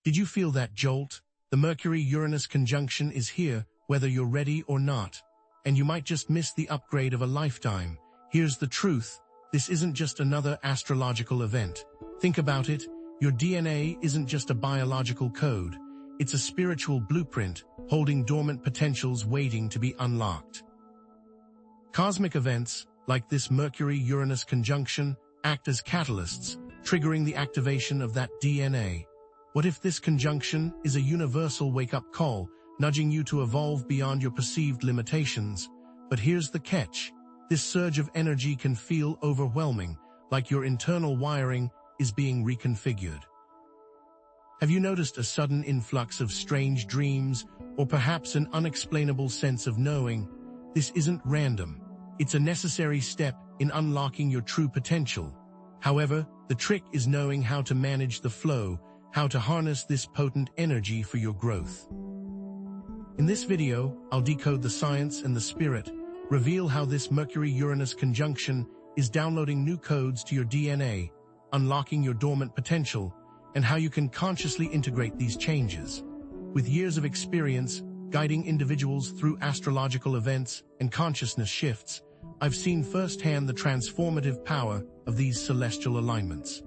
Did you feel that jolt? The Mercury-Uranus conjunction is here, whether you're ready or not. And you might just miss the upgrade of a lifetime. Here's the truth. This isn't just another astrological event. Think about it. Your DNA isn't just a biological code. It's a spiritual blueprint, holding dormant potentials waiting to be unlocked. Cosmic events, like this Mercury-Uranus conjunction, act as catalysts, triggering the activation of that DNA. What if this conjunction is a universal wake-up call, nudging you to evolve beyond your perceived limitations? But here's the catch. This surge of energy can feel overwhelming, like your internal wiring is being reconfigured. Have you noticed a sudden influx of strange dreams, or perhaps an unexplainable sense of knowing? This isn't random. It's a necessary step in unlocking your true potential. However, the trick is knowing how to manage the flow, how to harness this potent energy for your growth. In this video, I'll decode the science and the spirit, reveal how this Mercury-Uranus conjunction is downloading new codes to your DNA, unlocking your dormant potential, and how you can consciously integrate these changes. With years of experience guiding individuals through astrological events and consciousness shifts, I've seen firsthand the transformative power of these celestial alignments.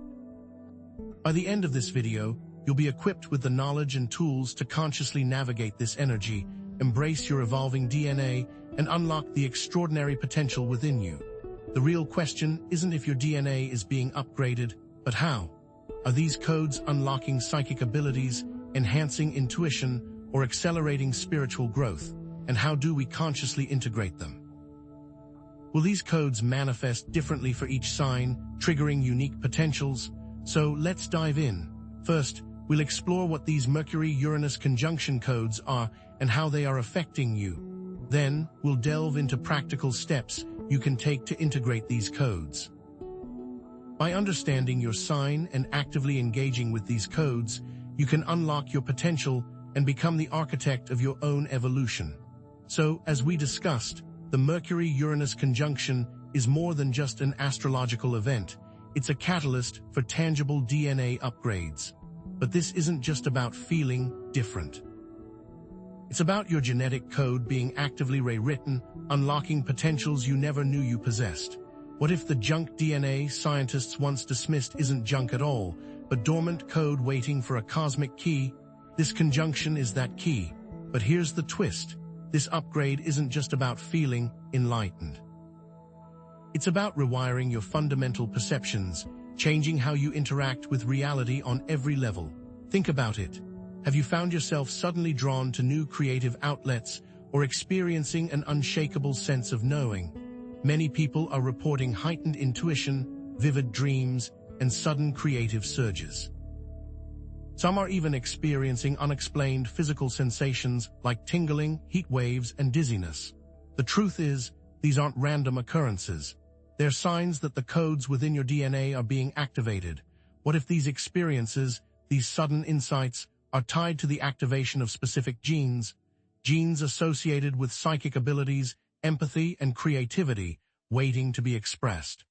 By the end of this video, you'll be equipped with the knowledge and tools to consciously navigate this energy, embrace your evolving DNA, and unlock the extraordinary potential within you. The real question isn't if your DNA is being upgraded, but how. Are these codes unlocking psychic abilities, enhancing intuition, or accelerating spiritual growth? And how do we consciously integrate them? Will these codes manifest differently for each sign, triggering unique potentials? So let's dive in. First, we'll explore what these Mercury-Uranus conjunction codes are and how they are affecting you. Then, we'll delve into practical steps you can take to integrate these codes. By understanding your sign and actively engaging with these codes, you can unlock your potential and become the architect of your own evolution. So, as we discussed, the Mercury-Uranus conjunction is more than just an astrological event. It's a catalyst for tangible DNA upgrades. But this isn't just about feeling different. It's about your genetic code being actively rewritten, unlocking potentials you never knew you possessed. What if the junk DNA scientists once dismissed isn't junk at all, but dormant code waiting for a cosmic key? This conjunction is that key. But here's the twist. This upgrade isn't just about feeling enlightened. It's about rewiring your fundamental perceptions, changing how you interact with reality on every level. Think about it. Have you found yourself suddenly drawn to new creative outlets or experiencing an unshakable sense of knowing? Many people are reporting heightened intuition, vivid dreams, and sudden creative surges. Some are even experiencing unexplained physical sensations like tingling, heat waves, and dizziness. The truth is, these aren't random occurrences. They're signs that the codes within your DNA are being activated. What if these experiences, these sudden insights, are tied to the activation of specific genes associated with psychic abilities, empathy, and creativity, waiting to be expressed?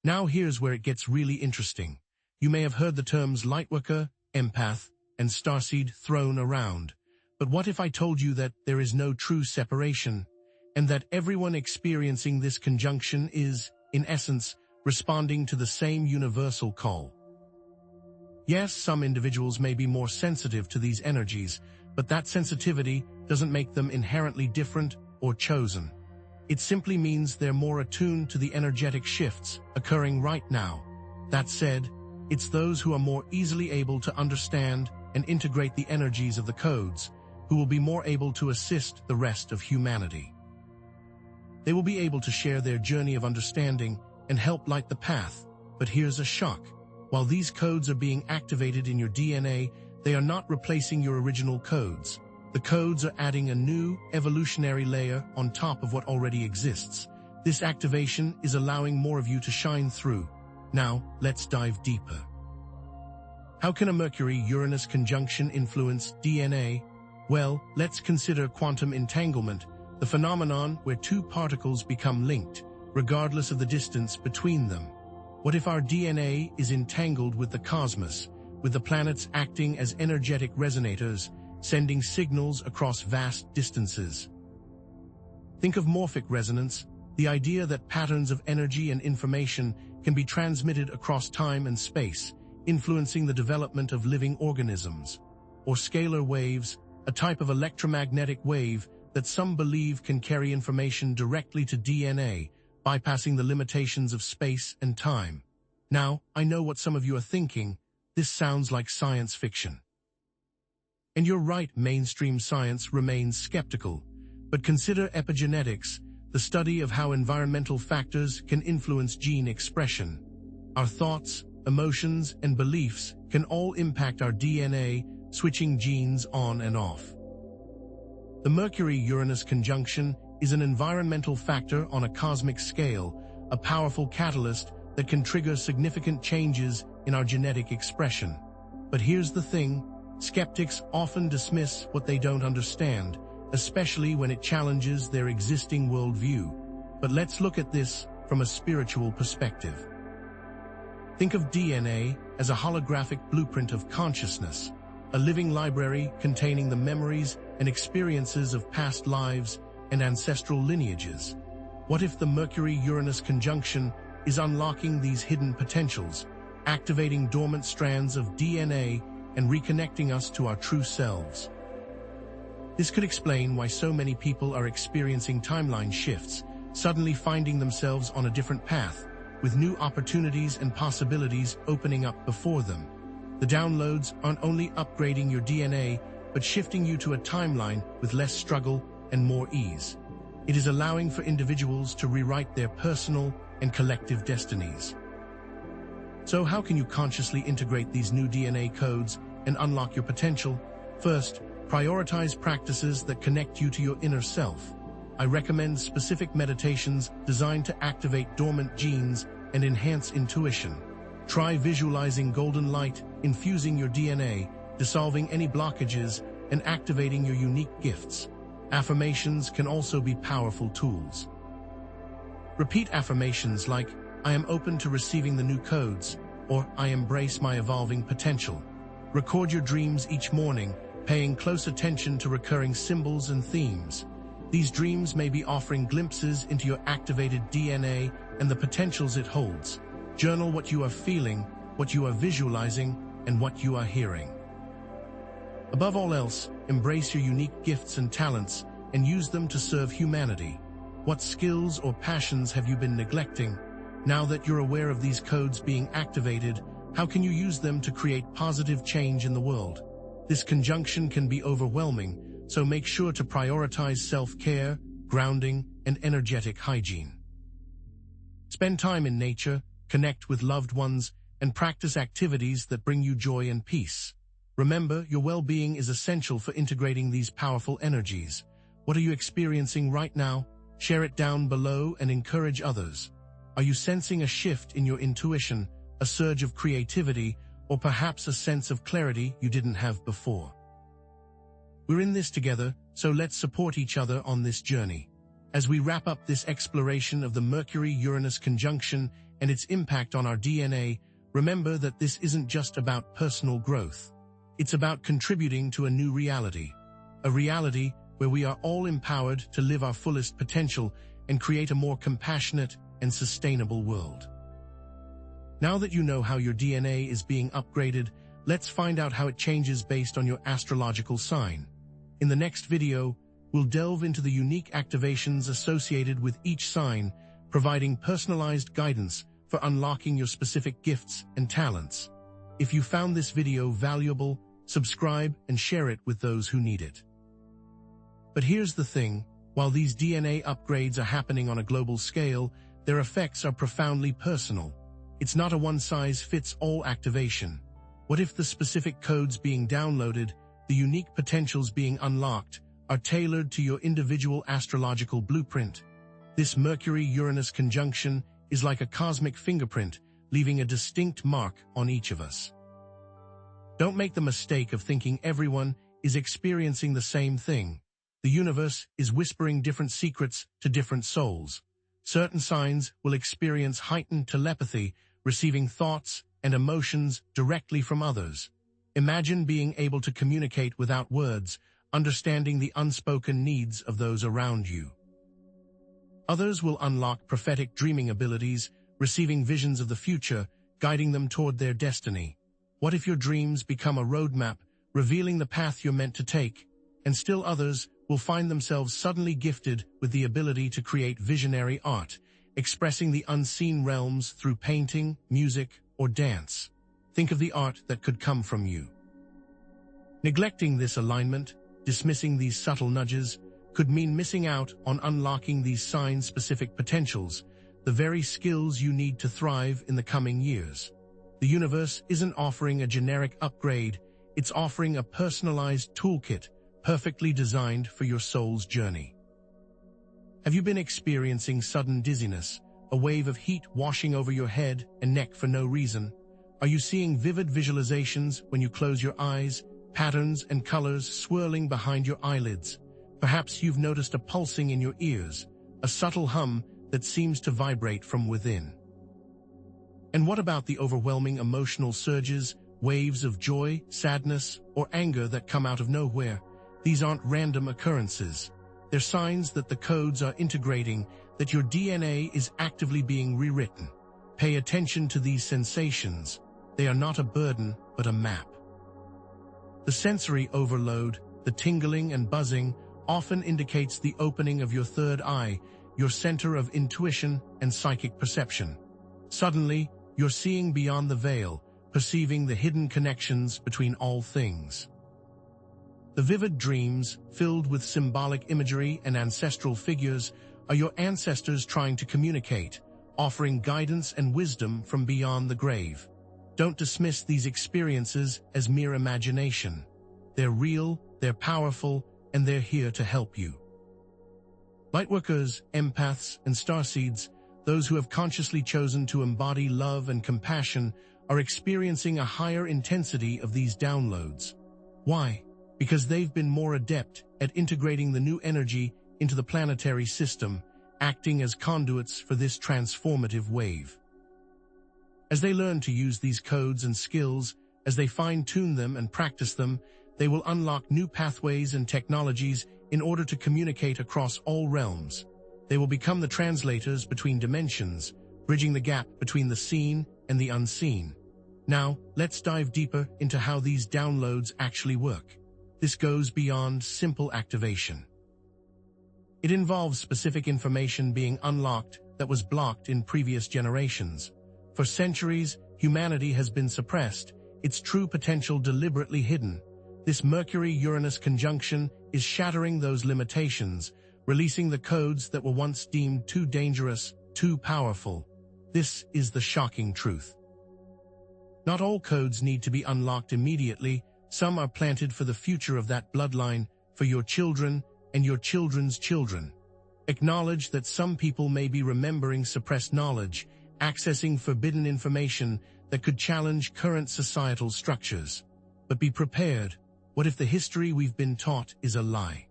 Now here's where it gets really interesting. You may have heard the terms lightworker, empath, and starseed thrown around. But what if I told you that there is no true separation, and that everyone experiencing this conjunction is, in essence, responding to the same universal call? Yes, some individuals may be more sensitive to these energies, but that sensitivity doesn't make them inherently different or chosen. It simply means they're more attuned to the energetic shifts occurring right now. That said, it's those who are more easily able to understand and integrate the energies of the codes who will be more able to assist the rest of humanity. They will be able to share their journey of understanding and help light the path. But here's a shock. While these codes are being activated in your DNA, they are not replacing your original codes. The codes are adding a new, evolutionary layer on top of what already exists. This activation is allowing more of you to shine through. Now, let's dive deeper. How can a Mercury-Uranus conjunction influence DNA? Well, let's consider quantum entanglement, the phenomenon where two particles become linked, regardless of the distance between them. What if our DNA is entangled with the cosmos, with the planets acting as energetic resonators, sending signals across vast distances. Think of morphic resonance, the idea that patterns of energy and information can be transmitted across time and space, influencing the development of living organisms. Or scalar waves, a type of electromagnetic wave that some believe can carry information directly to DNA, bypassing the limitations of space and time. Now, I know what some of you are thinking. This sounds like science fiction. And you're right, mainstream science remains skeptical. But consider epigenetics, the study of how environmental factors can influence gene expression. Our thoughts, emotions, and beliefs can all impact our DNA, switching genes on and off. The Mercury-Uranus conjunction is an environmental factor on a cosmic scale, a powerful catalyst that can trigger significant changes in our genetic expression. But here's the thing, skeptics often dismiss what they don't understand, especially when it challenges their existing worldview. But let's look at this from a spiritual perspective. Think of DNA as a holographic blueprint of consciousness, a living library containing the memories and experiences of past lives and ancestral lineages. What if the Mercury-Uranus conjunction is unlocking these hidden potentials, activating dormant strands of DNA and reconnecting us to our true selves? This could explain why so many people are experiencing timeline shifts, suddenly finding themselves on a different path, with new opportunities and possibilities opening up before them. The downloads aren't only upgrading your DNA, but shifting you to a timeline with less struggle and more ease. It is allowing for individuals to rewrite their personal and collective destinies. So how can you consciously integrate these new DNA codes and unlock your potential? First, prioritize practices that connect you to your inner self. I recommend specific meditations designed to activate dormant genes and enhance intuition. Try visualizing golden light, infusing your DNA, dissolving any blockages, and activating your unique gifts. Affirmations can also be powerful tools. Repeat affirmations like, "I am open to receiving the new codes," or "I embrace my evolving potential." Record your dreams each morning, paying close attention to recurring symbols and themes. These dreams may be offering glimpses into your activated DNA and the potentials it holds. Journal what you are feeling, what you are visualizing, and what you are hearing. Above all else, embrace your unique gifts and talents and use them to serve humanity. What skills or passions have you been neglecting? Now that you're aware of these codes being activated, how can you use them to create positive change in the world? This conjunction can be overwhelming, so make sure to prioritize self-care, grounding, and energetic hygiene. Spend time in nature, connect with loved ones, and practice activities that bring you joy and peace. Remember, your well-being is essential for integrating these powerful energies. What are you experiencing right now? Share it down below and encourage others. Are you sensing a shift in your intuition, a surge of creativity, or perhaps a sense of clarity you didn't have before? We're in this together, so let's support each other on this journey. As we wrap up this exploration of the Mercury-Uranus conjunction and its impact on our DNA, remember that this isn't just about personal growth. It's about contributing to a new reality. A reality where we are all empowered to live our fullest potential and create a more compassionate and sustainable world. Now that you know how your DNA is being upgraded, let's find out how it changes based on your astrological sign. In the next video, we'll delve into the unique activations associated with each sign, providing personalized guidance for unlocking your specific gifts and talents. If you found this video valuable, subscribe and share it with those who need it. But here's the thing, while these DNA upgrades are happening on a global scale, their effects are profoundly personal. It's not a one-size-fits-all activation. What if the specific codes being downloaded, the unique potentials being unlocked, are tailored to your individual astrological blueprint? This Mercury-Uranus conjunction is like a cosmic fingerprint, leaving a distinct mark on each of us. Don't make the mistake of thinking everyone is experiencing the same thing. The universe is whispering different secrets to different souls. Certain signs will experience heightened telepathy, receiving thoughts and emotions directly from others. Imagine being able to communicate without words, understanding the unspoken needs of those around you. Others will unlock prophetic dreaming abilities, receiving visions of the future, guiding them toward their destiny. What if your dreams become a roadmap, revealing the path you're meant to take? And still others will find themselves suddenly gifted with the ability to create visionary art, expressing the unseen realms through painting, music, or dance. Think of the art that could come from you. Neglecting this alignment, dismissing these subtle nudges, could mean missing out on unlocking these sign-specific potentials, the very skills you need to thrive in the coming years. The universe isn't offering a generic upgrade, it's offering a personalized toolkit, perfectly designed for your soul's journey. Have you been experiencing sudden dizziness, a wave of heat washing over your head and neck for no reason? Are you seeing vivid visualizations when you close your eyes, patterns and colors swirling behind your eyelids? Perhaps you've noticed a pulsing in your ears, a subtle hum that seems to vibrate from within. And what about the overwhelming emotional surges, waves of joy, sadness, or anger that come out of nowhere? These aren't random occurrences. They're signs that the codes are integrating, that your DNA is actively being rewritten. Pay attention to these sensations. They are not a burden, but a map. The sensory overload, the tingling and buzzing, often indicates the opening of your third eye, your center of intuition and psychic perception. Suddenly, you're seeing beyond the veil, perceiving the hidden connections between all things. The vivid dreams, filled with symbolic imagery and ancestral figures, are your ancestors trying to communicate, offering guidance and wisdom from beyond the grave. Don't dismiss these experiences as mere imagination. They're real, they're powerful, and they're here to help you. Lightworkers, empaths, and starseeds, those who have consciously chosen to embody love and compassion, are experiencing a higher intensity of these downloads. Why? Because they've been more adept at integrating the new energy into the planetary system, acting as conduits for this transformative wave. As they learn to use these codes and skills, as they fine-tune them and practice them, they will unlock new pathways and technologies in order to communicate across all realms. They will become the translators between dimensions, bridging the gap between the seen and the unseen. Now, let's dive deeper into how these downloads actually work. This goes beyond simple activation. It involves specific information being unlocked that was blocked in previous generations. For centuries, humanity has been suppressed, its true potential deliberately hidden. This Mercury-Uranus conjunction is shattering those limitations, releasing the codes that were once deemed too dangerous, too powerful. This is the shocking truth. Not all codes need to be unlocked immediately. Some are planted for the future of that bloodline, for your children and your children's children. Acknowledge that some people may be remembering suppressed knowledge, accessing forbidden information that could challenge current societal structures. But be prepared. What if the history we've been taught is a lie?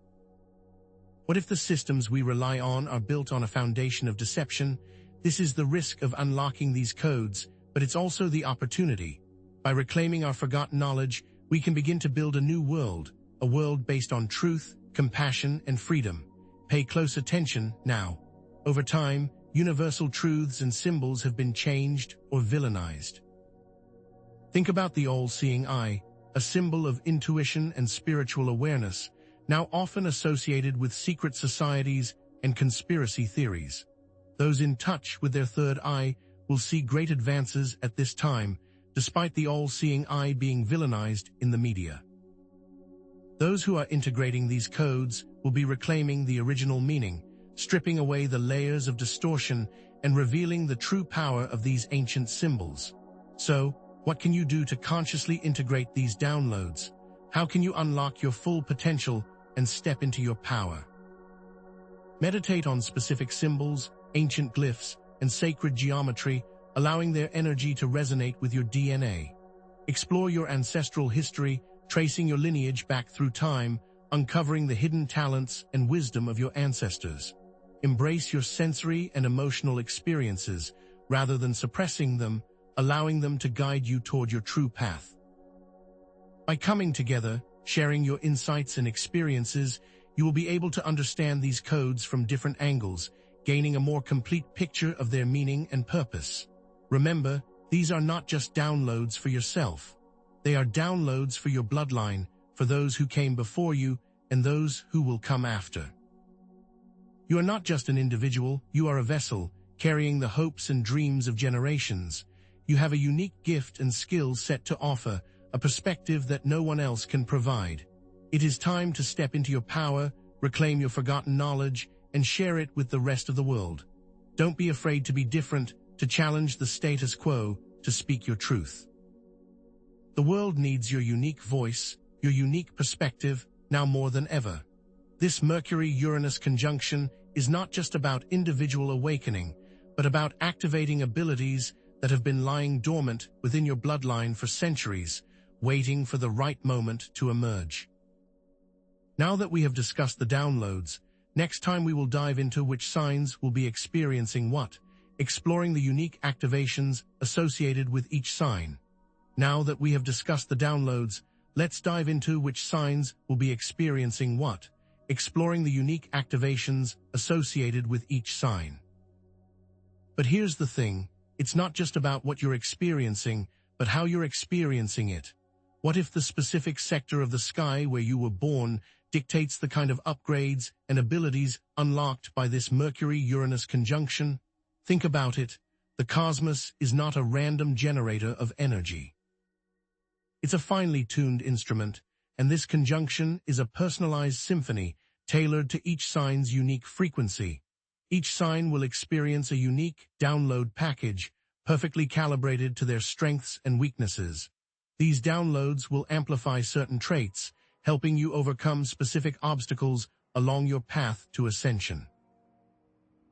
What if the systems we rely on are built on a foundation of deception? This is the risk of unlocking these codes, but it's also the opportunity. By reclaiming our forgotten knowledge, we can begin to build a new world, a world based on truth, compassion, and freedom. Pay close attention now. Over time, universal truths and symbols have been changed or villainized. Think about the all-seeing eye, a symbol of intuition and spiritual awareness, now often associated with secret societies and conspiracy theories. Those in touch with their third eye will see great advances at this time, despite the all-seeing eye being villainized in the media. Those who are integrating these codes will be reclaiming the original meaning, stripping away the layers of distortion and revealing the true power of these ancient symbols. So, what can you do to consciously integrate these downloads? How can you unlock your full potential and step into your power? Meditate on specific symbols, ancient glyphs, and sacred geometry, allowing their energy to resonate with your DNA. Explore your ancestral history, tracing your lineage back through time, uncovering the hidden talents and wisdom of your ancestors. Embrace your sensory and emotional experiences rather than suppressing them, allowing them to guide you toward your true path. By coming together, sharing your insights and experiences, you will be able to understand these codes from different angles, gaining a more complete picture of their meaning and purpose. Remember, these are not just downloads for yourself. They are downloads for your bloodline, for those who came before you, and those who will come after. You are not just an individual, you are a vessel, carrying the hopes and dreams of generations. You have a unique gift and skill set to offer, a perspective that no one else can provide. It is time to step into your power, reclaim your forgotten knowledge, and share it with the rest of the world. Don't be afraid to be different, to challenge the status quo, to speak your truth. The world needs your unique voice, your unique perspective, now more than ever. This Mercury-Uranus conjunction is not just about individual awakening, but about activating abilities that have been lying dormant within your bloodline for centuries, waiting for the right moment to emerge. Now that we have discussed the downloads, next time we will dive into which signs will be experiencing what, exploring the unique activations associated with each sign. Now that we have discussed the downloads, let's dive into which signs will be experiencing what, exploring the unique activations associated with each sign. But here's the thing, it's not just about what you're experiencing, but how you're experiencing it. What if the specific sector of the sky where you were born dictates the kind of upgrades and abilities unlocked by this Mercury-Uranus conjunction? Think about it. The cosmos is not a random generator of energy. It's a finely tuned instrument, and this conjunction is a personalized symphony tailored to each sign's unique frequency. Each sign will experience a unique download package, perfectly calibrated to their strengths and weaknesses. These downloads will amplify certain traits, helping you overcome specific obstacles along your path to ascension.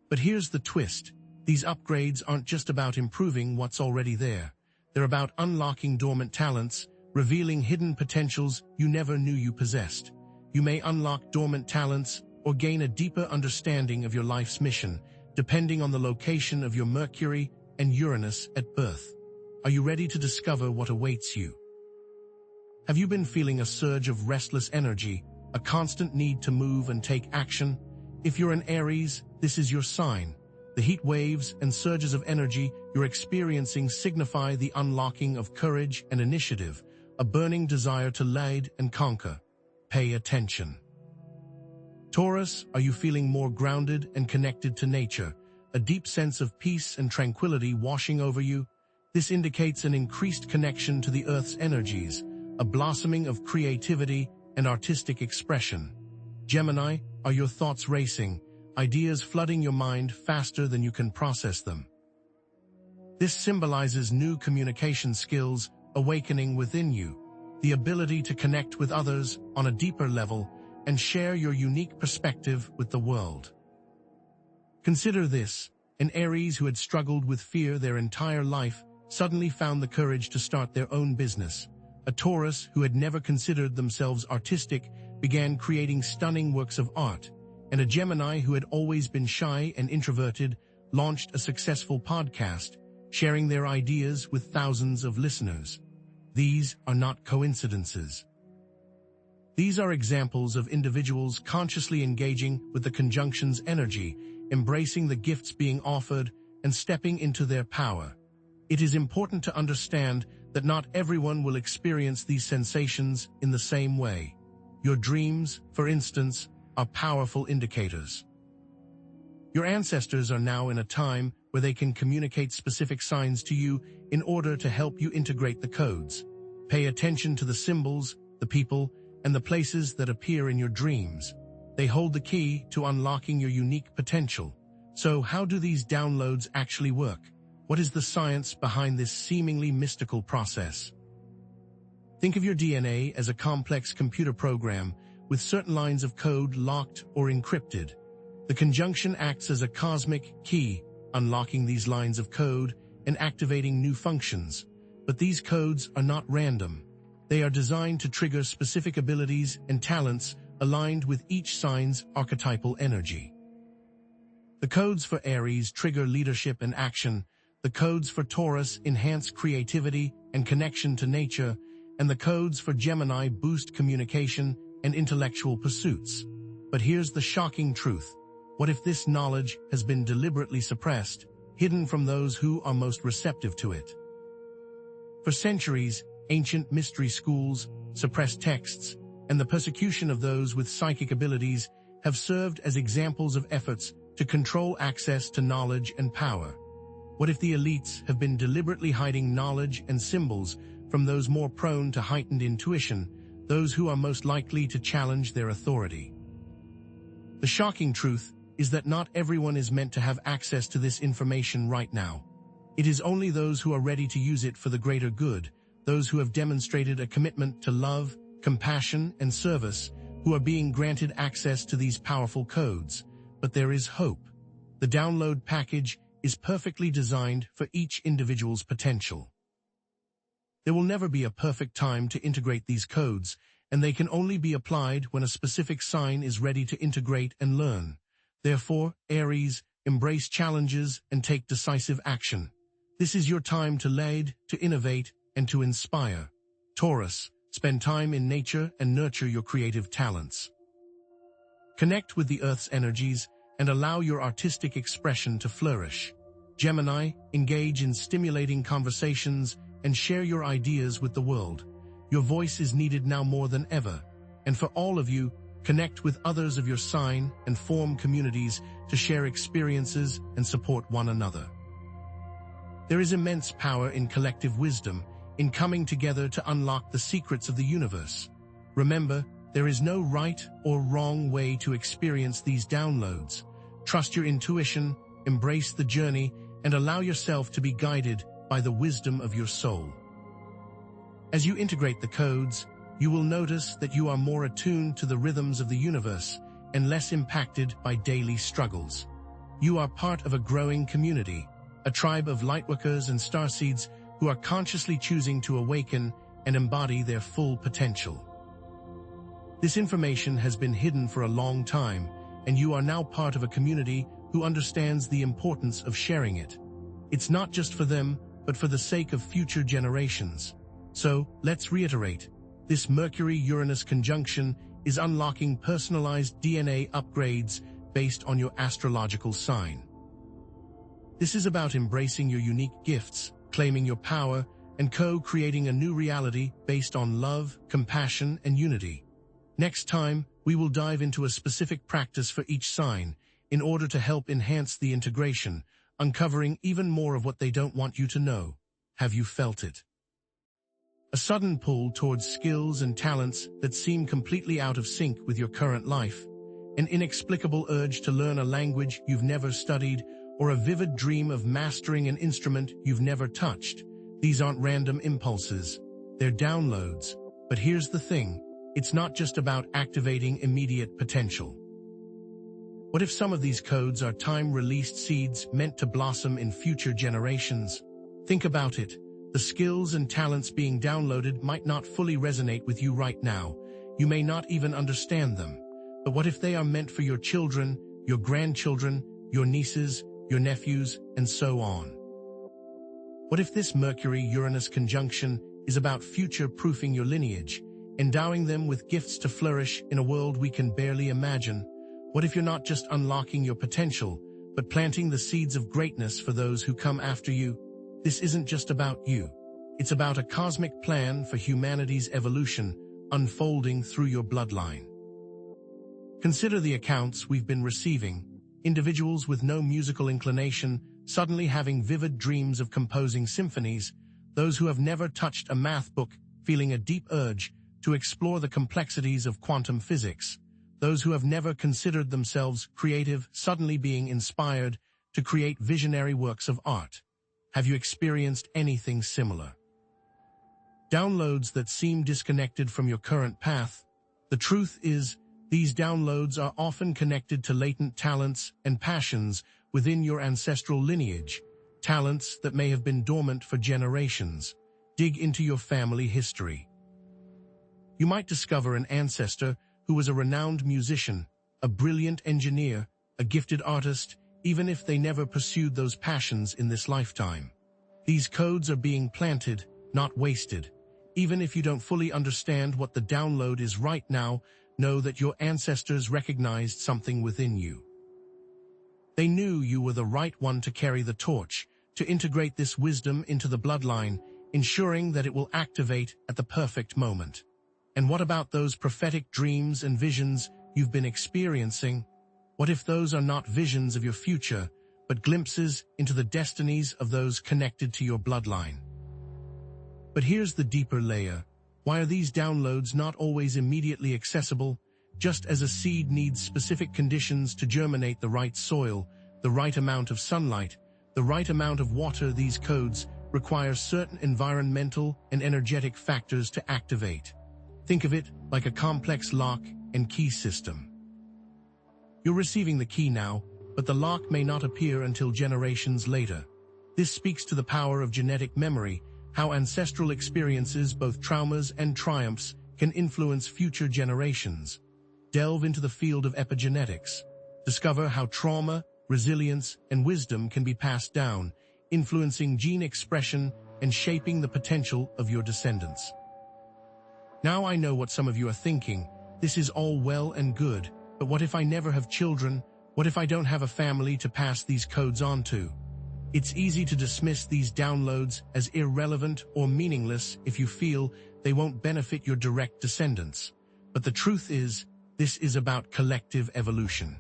But here's the twist. These upgrades aren't just about improving what's already there. They're about unlocking dormant talents, revealing hidden potentials you never knew you possessed. You may unlock dormant talents or gain a deeper understanding of your life's mission, depending on the location of your Mercury and Uranus at birth. Are you ready to discover what awaits you? Have you been feeling a surge of restless energy, a constant need to move and take action? If you're an Aries, this is your sign. The heat waves and surges of energy you're experiencing signify the unlocking of courage and initiative, a burning desire to lead and conquer. Pay attention. Taurus, are you feeling more grounded and connected to nature, a deep sense of peace and tranquility washing over you? This indicates an increased connection to the Earth's energies, a blossoming of creativity and artistic expression. Gemini, are your thoughts racing, ideas flooding your mind faster than you can process them? This symbolizes new communication skills awakening within you, the ability to connect with others on a deeper level and share your unique perspective with the world. Consider this, an Aries who had struggled with fear their entire life suddenly found the courage to start their own business. A Taurus who had never considered themselves artistic began creating stunning works of art, and a Gemini who had always been shy and introverted launched a successful podcast, sharing their ideas with thousands of listeners. These are not coincidences. These are examples of individuals consciously engaging with the conjunction's energy, embracing the gifts being offered, and stepping into their power. It is important to understand that not everyone will experience these sensations in the same way. Your dreams, for instance, are powerful indicators. Your ancestors are now in a time where they can communicate specific signs to you in order to help you integrate the codes. Pay attention to the symbols, the people, and the places that appear in your dreams. They hold the key to unlocking your unique potential. So how do these downloads actually work? What is the science behind this seemingly mystical process? Think of your DNA as a complex computer program with certain lines of code locked or encrypted. The conjunction acts as a cosmic key, unlocking these lines of code and activating new functions. But these codes are not random. They are designed to trigger specific abilities and talents aligned with each sign's archetypal energy. The codes for Aries trigger leadership and action, The codes for Taurus enhance creativity and connection to nature, and the codes for Gemini boost communication and intellectual pursuits. But here's the shocking truth. What if this knowledge has been deliberately suppressed, hidden from those who are most receptive to it? For centuries, ancient mystery schools, suppressed texts, and the persecution of those with psychic abilities have served as examples of efforts to control access to knowledge and power. What if the elites have been deliberately hiding knowledge and symbols from those more prone to heightened intuition, those who are most likely to challenge their authority? The shocking truth is that not everyone is meant to have access to this information right now. It is only those who are ready to use it for the greater good, those who have demonstrated a commitment to love, compassion, and service, who are being granted access to these powerful codes. But there is hope. The download package is perfectly designed for each individual's potential. There will never be a perfect time to integrate these codes, and they can only be applied when a specific sign is ready to integrate and learn. Therefore, Aries, embrace challenges and take decisive action. This is your time to lead, to innovate, and to inspire. Taurus, spend time in nature and nurture your creative talents. Connect with the Earth's energies and allow your artistic expression to flourish. Gemini, engage in stimulating conversations and share your ideas with the world. Your voice is needed now more than ever. And for all of you, connect with others of your sign and form communities to share experiences and support one another. There is immense power in collective wisdom, in coming together to unlock the secrets of the universe. Remember, there is no right or wrong way to experience these downloads. Trust your intuition, embrace the journey, and allow yourself to be guided by the wisdom of your soul. As you integrate the codes, you will notice that you are more attuned to the rhythms of the universe and less impacted by daily struggles. You are part of a growing community, a tribe of lightworkers and starseeds who are consciously choosing to awaken and embody their full potential. This information has been hidden for a long time, and you are now part of a community who understands the importance of sharing it. It's not just for them, but for the sake of future generations. So, let's reiterate. This Mercury-Uranus conjunction is unlocking personalized DNA upgrades based on your astrological sign. This is about embracing your unique gifts, claiming your power, and co-creating a new reality based on love, compassion, and unity. Next time, we will dive into a specific practice for each sign in order to help enhance the integration, uncovering even more of what they don't want you to know. Have you felt it? A sudden pull towards skills and talents that seem completely out of sync with your current life, an inexplicable urge to learn a language you've never studied, or a vivid dream of mastering an instrument you've never touched. These aren't random impulses, they're downloads. But here's the thing, it's not just about activating immediate potential. What if some of these codes are time-released seeds meant to blossom in future generations? Think about it. The skills and talents being downloaded might not fully resonate with you right now. You may not even understand them. But what if they are meant for your children, your grandchildren, your nieces, your nephews, and so on? What if this Mercury-Uranus conjunction is about future-proofing your lineage, endowing them with gifts to flourish in a world we can barely imagine? What if you're not just unlocking your potential, but planting the seeds of greatness for those who come after you? This isn't just about you. It's about a cosmic plan for humanity's evolution unfolding through your bloodline. Consider the accounts we've been receiving. Individuals with no musical inclination suddenly having vivid dreams of composing symphonies, those who have never touched a math book feeling a deep urge to explore the complexities of quantum physics, those who have never considered themselves creative suddenly being inspired to create visionary works of art. Have you experienced anything similar? Downloads that seem disconnected from your current path? The truth is, these downloads are often connected to latent talents and passions within your ancestral lineage, talents that may have been dormant for generations. Dig into your family history. You might discover an ancestor who was a renowned musician, a brilliant engineer, a gifted artist, even if they never pursued those passions in this lifetime. These codes are being planted, not wasted. Even if you don't fully understand what the download is right now, know that your ancestors recognized something within you. They knew you were the right one to carry the torch, to integrate this wisdom into the bloodline, ensuring that it will activate at the perfect moment. And what about those prophetic dreams and visions you've been experiencing? What if those are not visions of your future, but glimpses into the destinies of those connected to your bloodline? But here's the deeper layer. Why are these downloads not always immediately accessible? Just as a seed needs specific conditions to germinate, the right soil, the right amount of sunlight, the right amount of water, these codes require certain environmental and energetic factors to activate. Think of it like a complex lock and key system. You're receiving the key now, but the lock may not appear until generations later. This speaks to the power of genetic memory, how ancestral experiences, both traumas and triumphs, can influence future generations. Delve into the field of epigenetics. Discover how trauma, resilience, and wisdom can be passed down, influencing gene expression and shaping the potential of your descendants. Now I know what some of you are thinking. This is all well and good, but what if I never have children? What if I don't have a family to pass these codes on to? It's easy to dismiss these downloads as irrelevant or meaningless if you feel they won't benefit your direct descendants. But the truth is, this is about collective evolution.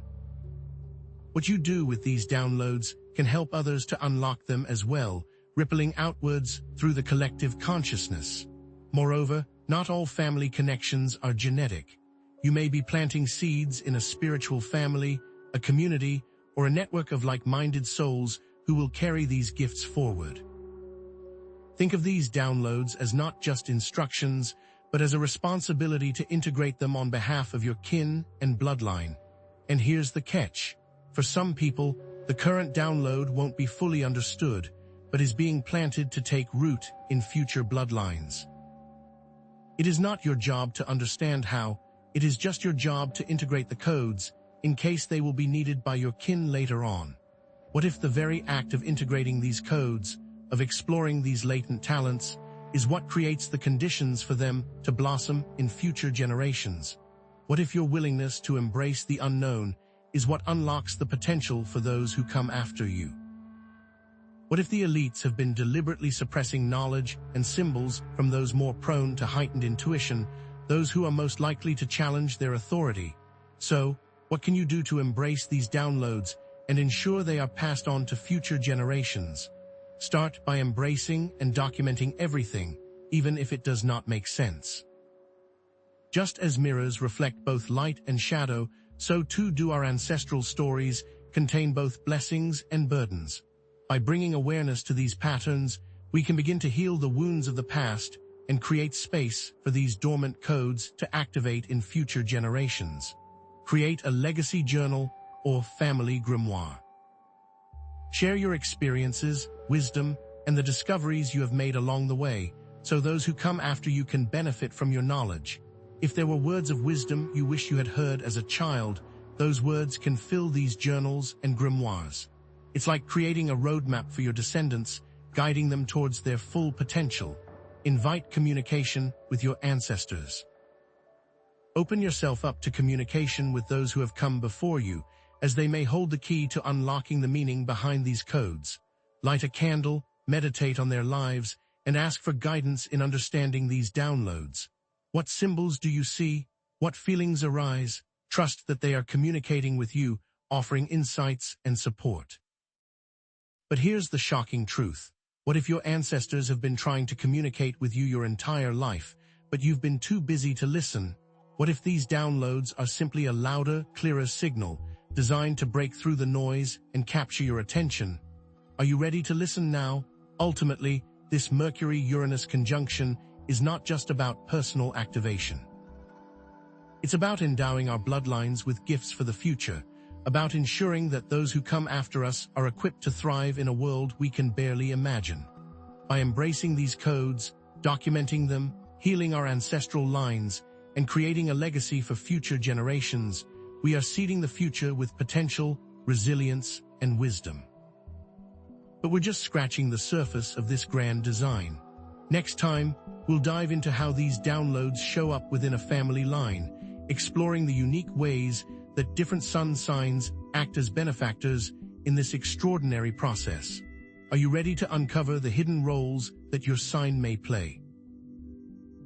What you do with these downloads can help others to unlock them as well, rippling outwards through the collective consciousness. Moreover, not all family connections are genetic. You may be planting seeds in a spiritual family, a community, or a network of like-minded souls who will carry these gifts forward. Think of these downloads as not just instructions, but as a responsibility to integrate them on behalf of your kin and bloodline. And here's the catch. For some people, the current download won't be fully understood, but is being planted to take root in future bloodlines. It is not your job to understand how, it is just your job to integrate the codes, in case they will be needed by your kin later on. What if the very act of integrating these codes, of exploring these latent talents, is what creates the conditions for them to blossom in future generations? What if your willingness to embrace the unknown is what unlocks the potential for those who come after you? What if the elites have been deliberately suppressing knowledge and symbols from those more prone to heightened intuition, those who are most likely to challenge their authority? So, what can you do to embrace these downloads and ensure they are passed on to future generations? Start by embracing and documenting everything, even if it does not make sense. Just as mirrors reflect both light and shadow, so too do our ancestral stories contain both blessings and burdens. By bringing awareness to these patterns, we can begin to heal the wounds of the past and create space for these dormant codes to activate in future generations. Create a legacy journal or family grimoire. Share your experiences, wisdom, and the discoveries you have made along the way, so those who come after you can benefit from your knowledge. If there were words of wisdom you wish you had heard as a child, those words can fill these journals and grimoires. It's like creating a roadmap for your descendants, guiding them towards their full potential. Invite communication with your ancestors. Open yourself up to communication with those who have come before you, as they may hold the key to unlocking the meaning behind these codes. Light a candle, meditate on their lives, and ask for guidance in understanding these downloads. What symbols do you see? What feelings arise? Trust that they are communicating with you, offering insights and support. But here's the shocking truth. What if your ancestors have been trying to communicate with you your entire life, but you've been too busy to listen? What if these downloads are simply a louder, clearer signal, designed to break through the noise and capture your attention? Are you ready to listen now? Ultimately, this Mercury-Uranus conjunction is not just about personal activation. It's about endowing our bloodlines with gifts for the future, about ensuring that those who come after us are equipped to thrive in a world we can barely imagine. By embracing these codes, documenting them, healing our ancestral lines, and creating a legacy for future generations, we are seeding the future with potential, resilience, and wisdom. But we're just scratching the surface of this grand design. Next time, we'll dive into how these downloads show up within a family line, exploring the unique ways that different sun signs act as benefactors in this extraordinary process. Are you ready to uncover the hidden roles that your sign may play?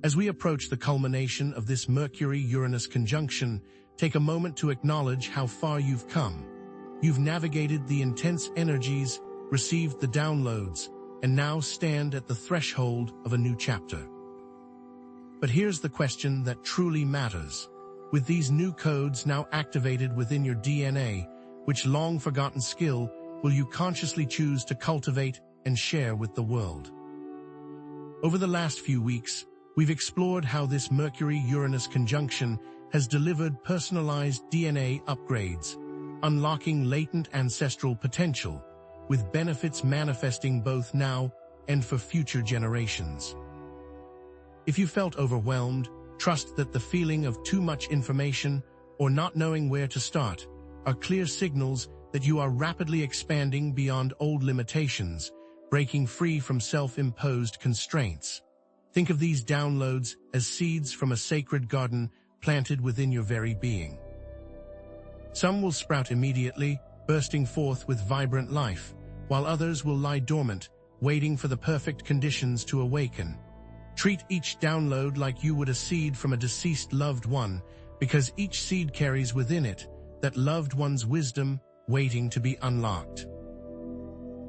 As we approach the culmination of this Mercury-Uranus conjunction, take a moment to acknowledge how far you've come. You've navigated the intense energies, received the downloads, and now stand at the threshold of a new chapter. But here's the question that truly matters. With these new codes now activated within your DNA, which long-forgotten skill will you consciously choose to cultivate and share with the world? Over the last few weeks, we've explored how this Mercury-Uranus conjunction has delivered personalized DNA upgrades, unlocking latent ancestral potential, with benefits manifesting both now and for future generations. If you felt overwhelmed, trust that the feeling of too much information or not knowing where to start are clear signals that you are rapidly expanding beyond old limitations, breaking free from self-imposed constraints. Think of these downloads as seeds from a sacred garden planted within your very being. Some will sprout immediately, bursting forth with vibrant life, while others will lie dormant, waiting for the perfect conditions to awaken. Treat each download like you would a seed from a deceased loved one, because each seed carries within it that loved one's wisdom waiting to be unlocked.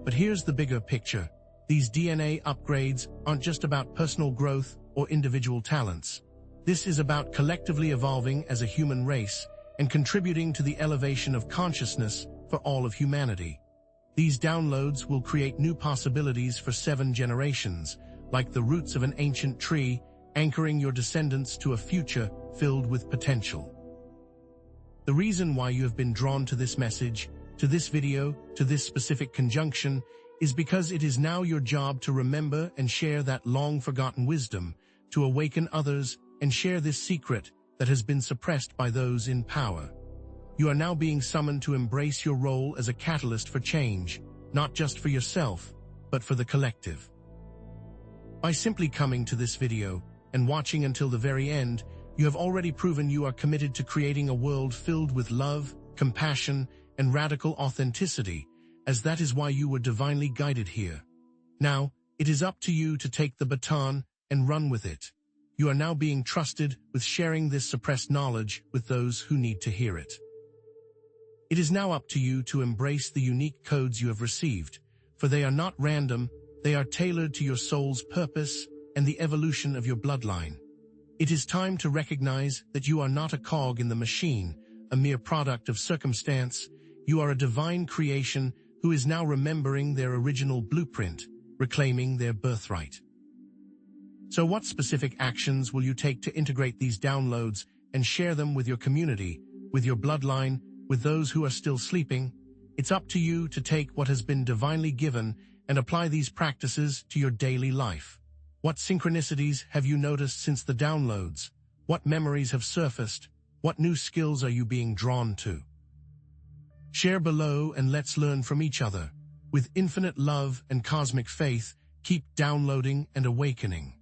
But here's the bigger picture. These DNA upgrades aren't just about personal growth or individual talents. This is about collectively evolving as a human race and contributing to the elevation of consciousness for all of humanity. These downloads will create new possibilities for 7 generations, like the roots of an ancient tree, anchoring your descendants to a future filled with potential. The reason why you have been drawn to this message, to this video, to this specific conjunction, is because it is now your job to remember and share that long-forgotten wisdom, to awaken others and share this secret that has been suppressed by those in power. You are now being summoned to embrace your role as a catalyst for change, not just for yourself, but for the collective. By simply coming to this video and watching until the very end, you have already proven you are committed to creating a world filled with love, compassion, and radical authenticity, as that is why you were divinely guided here. Now, it is up to you to take the baton and run with it. You are now being trusted with sharing this suppressed knowledge with those who need to hear it. It is now up to you to embrace the unique codes you have received, for they are not random, they are tailored to your soul's purpose and the evolution of your bloodline. It is time to recognize that you are not a cog in the machine, a mere product of circumstance. You are a divine creation who is now remembering their original blueprint, reclaiming their birthright. So what specific actions will you take to integrate these downloads and share them with your community, with your bloodline, with those who are still sleeping? It's up to you to take what has been divinely given and apply these practices to your daily life. What synchronicities have you noticed since the downloads? What memories have surfaced? What new skills are you being drawn to? Share below and let's learn from each other. With infinite love and cosmic faith, keep downloading and awakening.